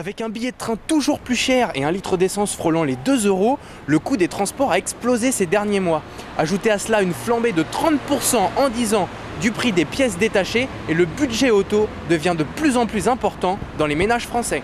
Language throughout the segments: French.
Avec un billet de train toujours plus cher et un litre d'essence frôlant les 2 €, le coût des transports a explosé ces derniers mois. Ajoutez à cela une flambée de 30% en 10 ans du prix des pièces détachées et le budget auto devient de plus en plus important dans les ménages français.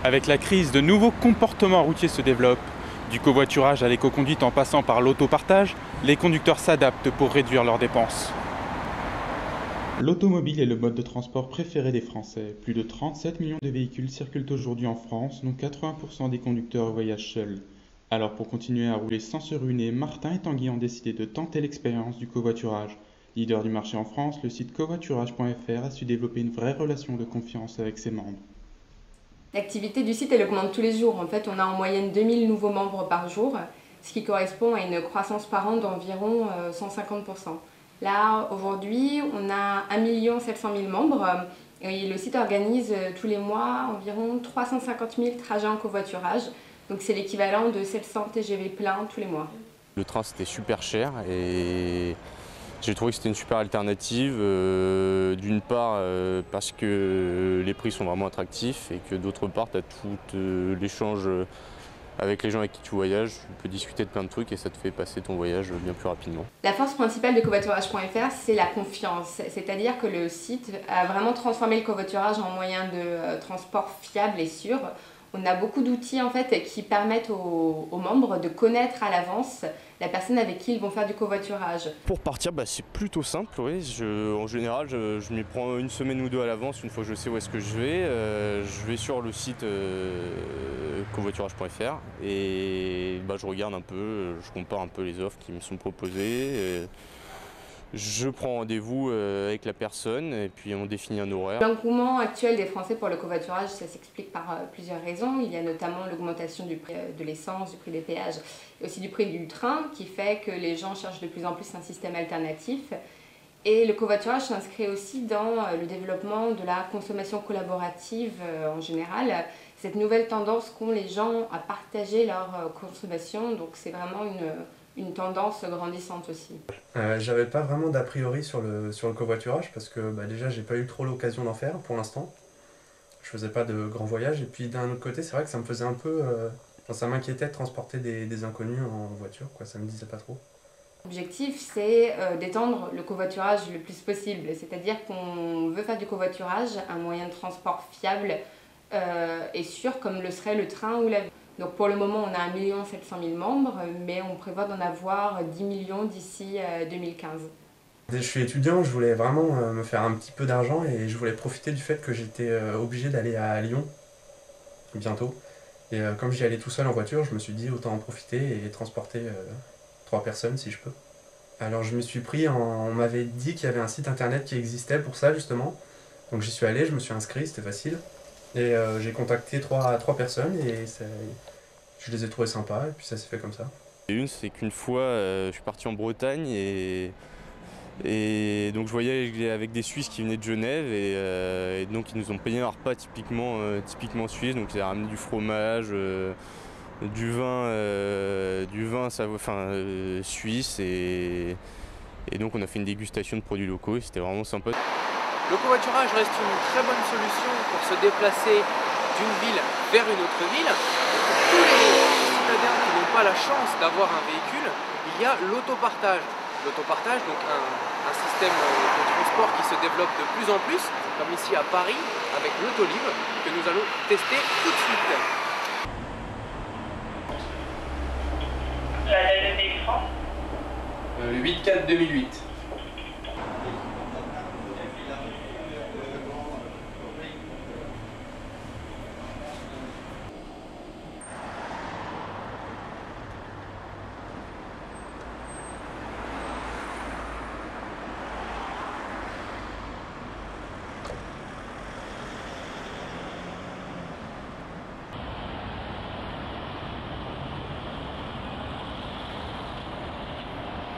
Avec la crise, de nouveaux comportements routiers se développent. Du covoiturage à l'éco-conduite en passant par l'autopartage, les conducteurs s'adaptent pour réduire leurs dépenses. L'automobile est le mode de transport préféré des Français. Plus de 37 millions de véhicules circulent aujourd'hui en France, dont 80% des conducteurs voyagent seuls. Alors pour continuer à rouler sans se ruiner, Martin et Tanguy ont décidé de tenter l'expérience du covoiturage. Leader du marché en France, le site covoiturage.fr a su développer une vraie relation de confiance avec ses membres. L'activité du site, elle augmente tous les jours. En fait, on a en moyenne 2000 nouveaux membres par jour, ce qui correspond à une croissance par an d'environ 150%. Là, aujourd'hui, on a 1 700 000 membres et le site organise tous les mois environ 350 000 trajets en covoiturage. Donc c'est l'équivalent de 700 TGV pleins tous les mois. Le train, c'était super cher et j'ai trouvé que c'était une super alternative. D'une part parce que les prix sont vraiment attractifs et que d'autre part, tu as tout l'échange avec les gens avec qui tu voyages, tu peux discuter de plein de trucs et ça te fait passer ton voyage bien plus rapidement. La force principale de covoiturage.fr, c'est la confiance. C'est-à-dire que le site a vraiment transformé le covoiturage en moyen de transport fiable et sûr. On a beaucoup d'outils en fait, qui permettent aux membres de connaître à l'avance la personne avec qui ils vont faire du covoiturage. Pour partir, c'est plutôt simple. Oui. En général, je m'y prends une semaine ou deux à l'avance, une fois que je sais où est-ce que je vais. Je vais sur le site covoiturage.fr et je regarde un peu, je compare un peu les offres qui me sont proposées. Je prends rendez-vous avec la personne et puis on définit un horaire. L'engouement actuel des Français pour le covoiturage, ça s'explique par plusieurs raisons. Il y a notamment l'augmentation du prix de l'essence, du prix des péages et aussi du prix du train qui fait que les gens cherchent de plus en plus un système alternatif. Et le covoiturage s'inscrit aussi dans le développement de la consommation collaborative en général. Cette nouvelle tendance qu'ont les gens à partager leur consommation, donc c'est vraiment une tendance grandissante aussi. J'avais pas vraiment d'a priori sur le covoiturage parce que déjà j'ai pas eu trop l'occasion d'en faire pour l'instant. Je faisais pas de grands voyages et puis d'un autre côté c'est vrai que ça me faisait un peu... ça m'inquiétait de transporter des inconnus en voiture, quoi, ça me disait pas trop. L'objectif c'est d'étendre le covoiturage le plus possible, c'est-à-dire qu'on veut faire du covoiturage un moyen de transport fiable et sûr comme le serait le train ou l'avion. Donc pour le moment, on a 1 700 000 membres, mais on prévoit d'en avoir 10 millions d'ici 2015. Je suis étudiant, je voulais vraiment me faire un petit peu d'argent et je voulais profiter du fait que j'étais obligé d'aller à Lyon bientôt. Et comme j'y allais tout seul en voiture, je me suis dit autant en profiter et transporter 3 personnes si je peux. Alors je me suis pris, on m'avait dit qu'il y avait un site internet qui existait pour ça justement. Donc j'y suis allé, je me suis inscrit, c'était facile. Et j'ai contacté 3 personnes et je les ai trouvées sympas et puis ça s'est fait comme ça. C'est qu'une fois, je suis parti en Bretagne et donc je voyais avec des Suisses qui venaient de Genève et donc ils nous ont payé un repas typiquement suisse. Donc ils ont ramené du fromage, du vin suisse et donc on a fait une dégustation de produits locaux et c'était vraiment sympa. Le covoiturage reste une très bonne solution pour se déplacer d'une ville vers une autre ville. Pour tous les citadins qui n'ont pas la chance d'avoir un véhicule, il y a l'autopartage. L'autopartage, donc un système de transport qui se développe de plus en plus, comme ici à Paris, avec l'Autolib, que nous allons tester tout de suite. La date de l'écran 8/4/2008.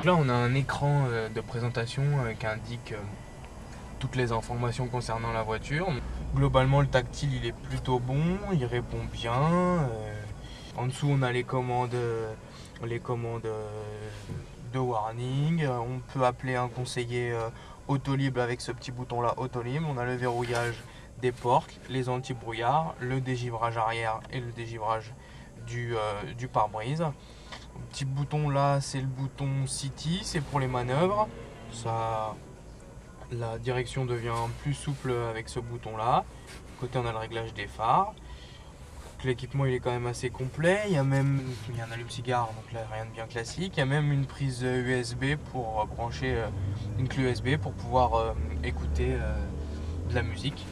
Là on a un écran de présentation qui indique toutes les informations concernant la voiture. Globalement le tactile il est plutôt bon, il répond bien. En dessous on a les commandes de warning. On peut appeler un conseiller Autolib avec ce petit bouton là Autolib. On a le verrouillage des portes, les anti-brouillard, le dégivrage arrière et le dégivrage du pare-brise. Le petit bouton là, c'est le bouton City, c'est pour les manœuvres. Ça, la direction devient plus souple avec ce bouton là. Côté, on a le réglage des phares. L'équipement il est quand même assez complet. Il y a un allume-cigare, donc là rien de bien classique. Il y a même une prise USB pour brancher une clé USB pour pouvoir écouter de la musique.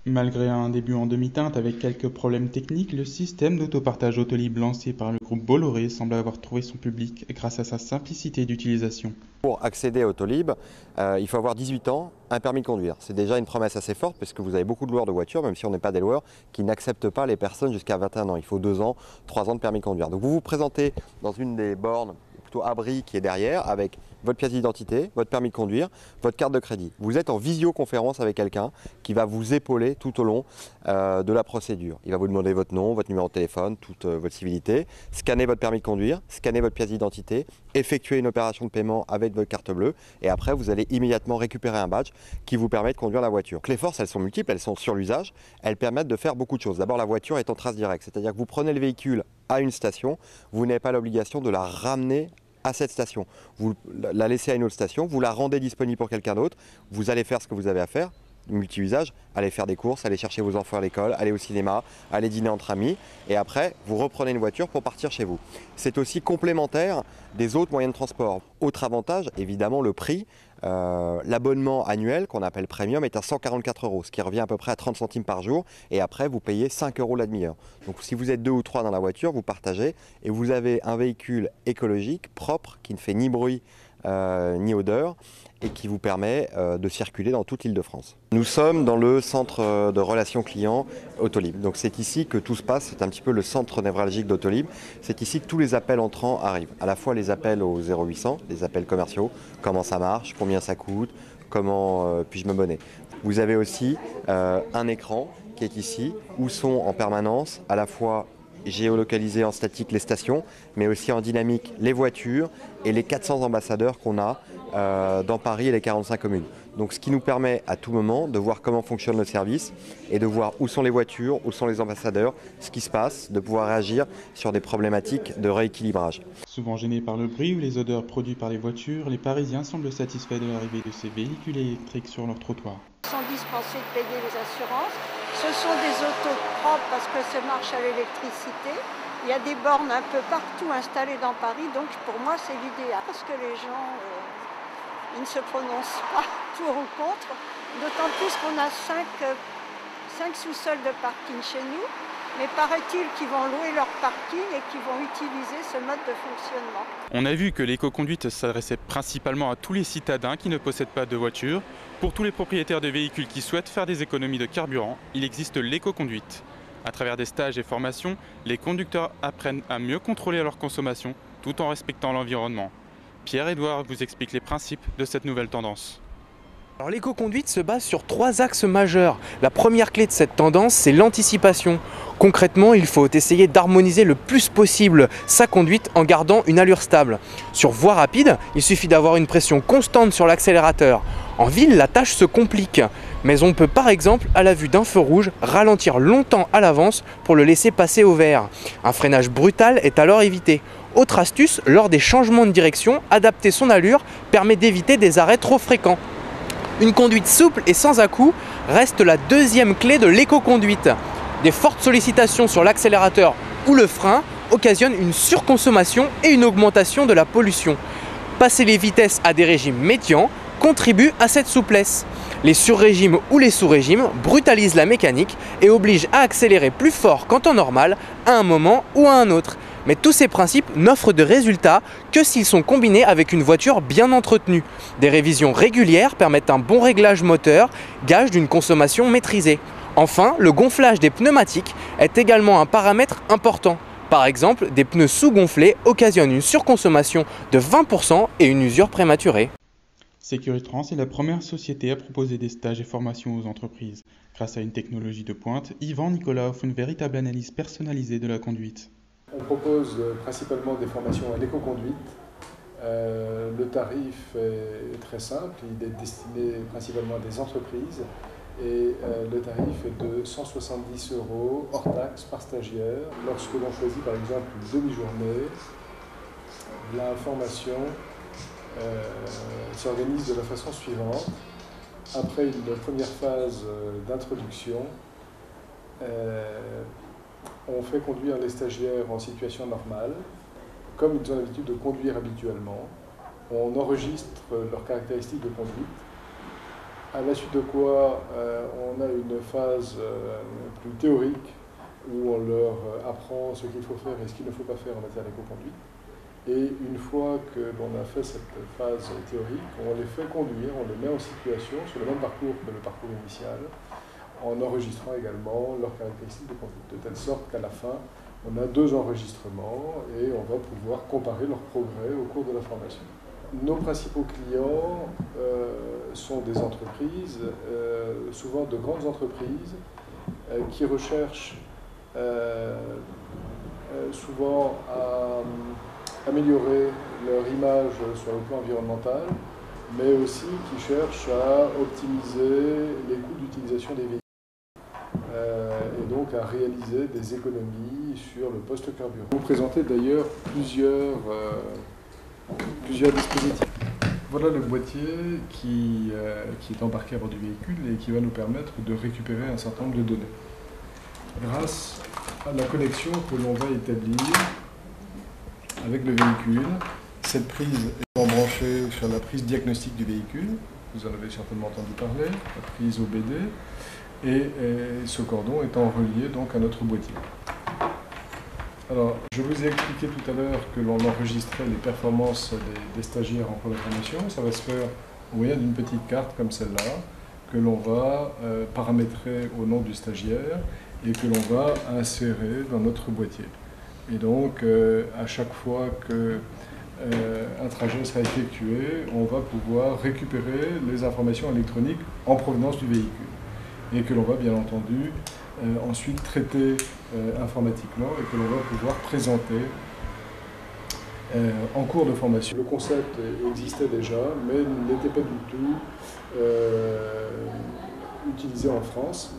Malgré un début en demi-teinte avec quelques problèmes techniques, le système d'autopartage Autolib lancé par le groupe Bolloré semble avoir trouvé son public grâce à sa simplicité d'utilisation. Pour accéder à Autolib, il faut avoir 18 ans, un permis de conduire. C'est déjà une promesse assez forte parce que vous avez beaucoup de loueurs de voitures, même si on n'est pas des loueurs, qui n'acceptent pas les personnes jusqu'à 21 ans. Il faut 2 ans, 3 ans de permis de conduire. Donc vous vous présentez dans une des bornes, plutôt abri qui est derrière, avec votre pièce d'identité, votre permis de conduire, votre carte de crédit. Vous êtes en visioconférence avec quelqu'un qui va vous épauler tout au long de la procédure. Il va vous demander votre nom, votre numéro de téléphone, toute votre civilité, scanner votre permis de conduire, scanner votre pièce d'identité, effectuer une opération de paiement avec votre carte bleue et après vous allez immédiatement récupérer un badge qui vous permet de conduire la voiture. Donc les forces, elles sont multiples, elles sont sur l'usage, elles permettent de faire beaucoup de choses. D'abord, la voiture est en trace directe, c'est-à-dire que vous prenez le véhicule à une station, vous n'avez pas l'obligation de la ramener à cette station. Vous la laissez à une autre station, vous la rendez disponible pour quelqu'un d'autre, vous allez faire ce que vous avez à faire, multi-usage, aller faire des courses, aller chercher vos enfants à l'école, aller au cinéma, aller dîner entre amis, et après vous reprenez une voiture pour partir chez vous. C'est aussi complémentaire des autres moyens de transport. Autre avantage, évidemment le prix. L'abonnement annuel qu'on appelle premium est à 144 €, ce qui revient à peu près à 30 centimes par jour, et après vous payez 5 € la demi-heure. Donc si vous êtes 2 ou 3 dans la voiture, vous partagez et vous avez un véhicule écologique, propre, qui ne fait ni bruit ni odeur et qui vous permet de circuler dans toute l'Île-de-France. Nous sommes dans le centre de relations clients Autolib. Donc c'est ici que tout se passe, c'est un petit peu le centre névralgique d'Autolib. C'est ici que tous les appels entrants arrivent. À la fois les appels au 0800, les appels commerciaux, comment ça marche, combien ça coûte, comment puis-je m'abonner. Vous avez aussi un écran qui est ici où sont en permanence à la fois géolocaliser en statique les stations, mais aussi en dynamique les voitures et les 400 ambassadeurs qu'on a dans Paris et les 45 communes. Donc ce qui nous permet à tout moment de voir comment fonctionne le service et de voir où sont les voitures, où sont les ambassadeurs, ce qui se passe, de pouvoir réagir sur des problématiques de rééquilibrage. Souvent gênés par le bruit ou les odeurs produites par les voitures, les Parisiens semblent satisfaits de l'arrivée de ces véhicules électriques sur leur trottoir. Sans dispenser de payer les assurances. Ce sont des autos propres parce que ça marche à l'électricité. Il y a des bornes un peu partout installées dans Paris, donc pour moi c'est l'idéal. Parce que les gens ils ne se prononcent pas pour ou contre, d'autant plus qu'on a 5 sous-sols de parking chez nous, mais paraît-il qu'ils vont louer leur parking et qu'ils vont utiliser ce mode de fonctionnement. On a vu que l'éco-conduite s'adressait principalement à tous les citadins qui ne possèdent pas de voiture. Pour tous les propriétaires de véhicules qui souhaitent faire des économies de carburant, il existe l'éco-conduite. À travers des stages et formations, les conducteurs apprennent à mieux contrôler leur consommation tout en respectant l'environnement. Pierre-Édouard vous explique les principes de cette nouvelle tendance. Alors l'éco-conduite se base sur 3 axes majeurs. La première clé de cette tendance, c'est l'anticipation. Concrètement, il faut essayer d'harmoniser le plus possible sa conduite en gardant une allure stable. Sur voie rapide, il suffit d'avoir une pression constante sur l'accélérateur. En ville, la tâche se complique, mais on peut par exemple, à la vue d'un feu rouge, ralentir longtemps à l'avance pour le laisser passer au vert. Un freinage brutal est alors évité. Autre astuce, lors des changements de direction, adapter son allure permet d'éviter des arrêts trop fréquents. Une conduite souple et sans à-coups reste la deuxième clé de l'éco-conduite. Des fortes sollicitations sur l'accélérateur ou le frein occasionnent une surconsommation et une augmentation de la pollution. Passer les vitesses à des régimes médians contribue à cette souplesse. Les surrégimes ou les sous-régimes brutalisent la mécanique et obligent à accélérer plus fort qu'en temps normal à un moment ou à un autre. Mais tous ces principes n'offrent de résultats que s'ils sont combinés avec une voiture bien entretenue. Des révisions régulières permettent un bon réglage moteur, gage d'une consommation maîtrisée. Enfin, le gonflage des pneumatiques est également un paramètre important. Par exemple, des pneus sous-gonflés occasionnent une surconsommation de 20% et une usure prématurée. Securitrans est la première société à proposer des stages et formations aux entreprises. Grâce à une technologie de pointe, Yvan Nicolas offre une véritable analyse personnalisée de la conduite. On propose principalement des formations à l'éco-conduite. Le tarif est très simple, il est destiné principalement à des entreprises et le tarif est de 170 € hors taxe par stagiaire. Lorsque l'on choisit par exemple une demi-journée, la formation s'organise de la façon suivante. Après une première phase d'introduction, on fait conduire les stagiaires en situation normale, comme ils ont l'habitude de conduire habituellement. On enregistre leurs caractéristiques de conduite, à la suite de quoi on a une phase plus théorique où on leur apprend ce qu'il faut faire et ce qu'il ne faut pas faire en matière d'éco-conduite. Et une fois que l'on a fait cette phase théorique, on les fait conduire, on les met en situation sur le même parcours que le parcours initial, en enregistrant également leurs caractéristiques de conduite, de telle sorte qu'à la fin, on a 2 enregistrements et on va pouvoir comparer leurs progrès au cours de la formation. Nos principaux clients sont des entreprises, souvent de grandes entreprises, qui recherchent souvent à améliorer leur image sur le plan environnemental, mais aussi qui cherchent à optimiser les coûts d'utilisation des véhicules et donc à réaliser des économies sur le poste carburant. Vous présentez d'ailleurs plusieurs dispositifs. Voilà le boîtier qui est embarqué à bord du véhicule et qui va nous permettre de récupérer un certain nombre de données. Grâce à la connexion que l'on va établir avec le véhicule, cette prise étant branchée sur la prise diagnostique du véhicule, vous en avez certainement entendu parler, la prise OBD, et ce cordon étant relié donc à notre boîtier. Alors, je vous ai expliqué tout à l'heure que l'on enregistrait les performances des stagiaires en cours de formation. Ça va se faire au moyen d'une petite carte comme celle-là, que l'on va paramétrer au nom du stagiaire et que l'on va insérer dans notre boîtier. Et donc, à chaque fois qu'un trajet sera effectué, on va pouvoir récupérer les informations électroniques en provenance du véhicule. Et que l'on va bien entendu ensuite traiter informatiquement et que l'on va pouvoir présenter en cours de formation. Le concept existait déjà, mais n'était pas du tout utilisé en France.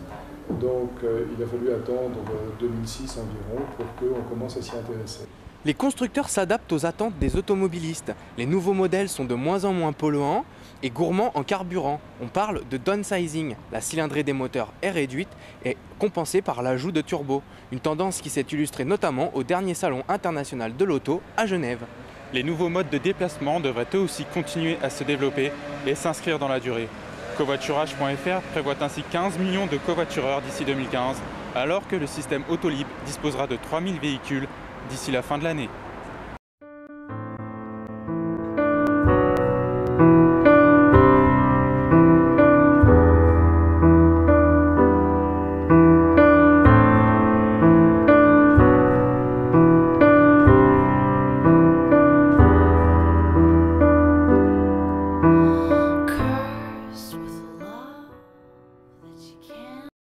Donc il a fallu attendre 2006 environ pour qu'on commence à s'y intéresser. Les constructeurs s'adaptent aux attentes des automobilistes. Les nouveaux modèles sont de moins en moins polluants et gourmands en carburant. On parle de downsizing. La cylindrée des moteurs est réduite et compensée par l'ajout de turbos. Une tendance qui s'est illustrée notamment au dernier salon international de l'auto à Genève. Les nouveaux modes de déplacement devraient eux aussi continuer à se développer et s'inscrire dans la durée. Covoiturage.fr prévoit ainsi 15 millions de covoitureurs d'ici 2015, alors que le système Autolib disposera de 3000 véhicules d'ici la fin de l'année.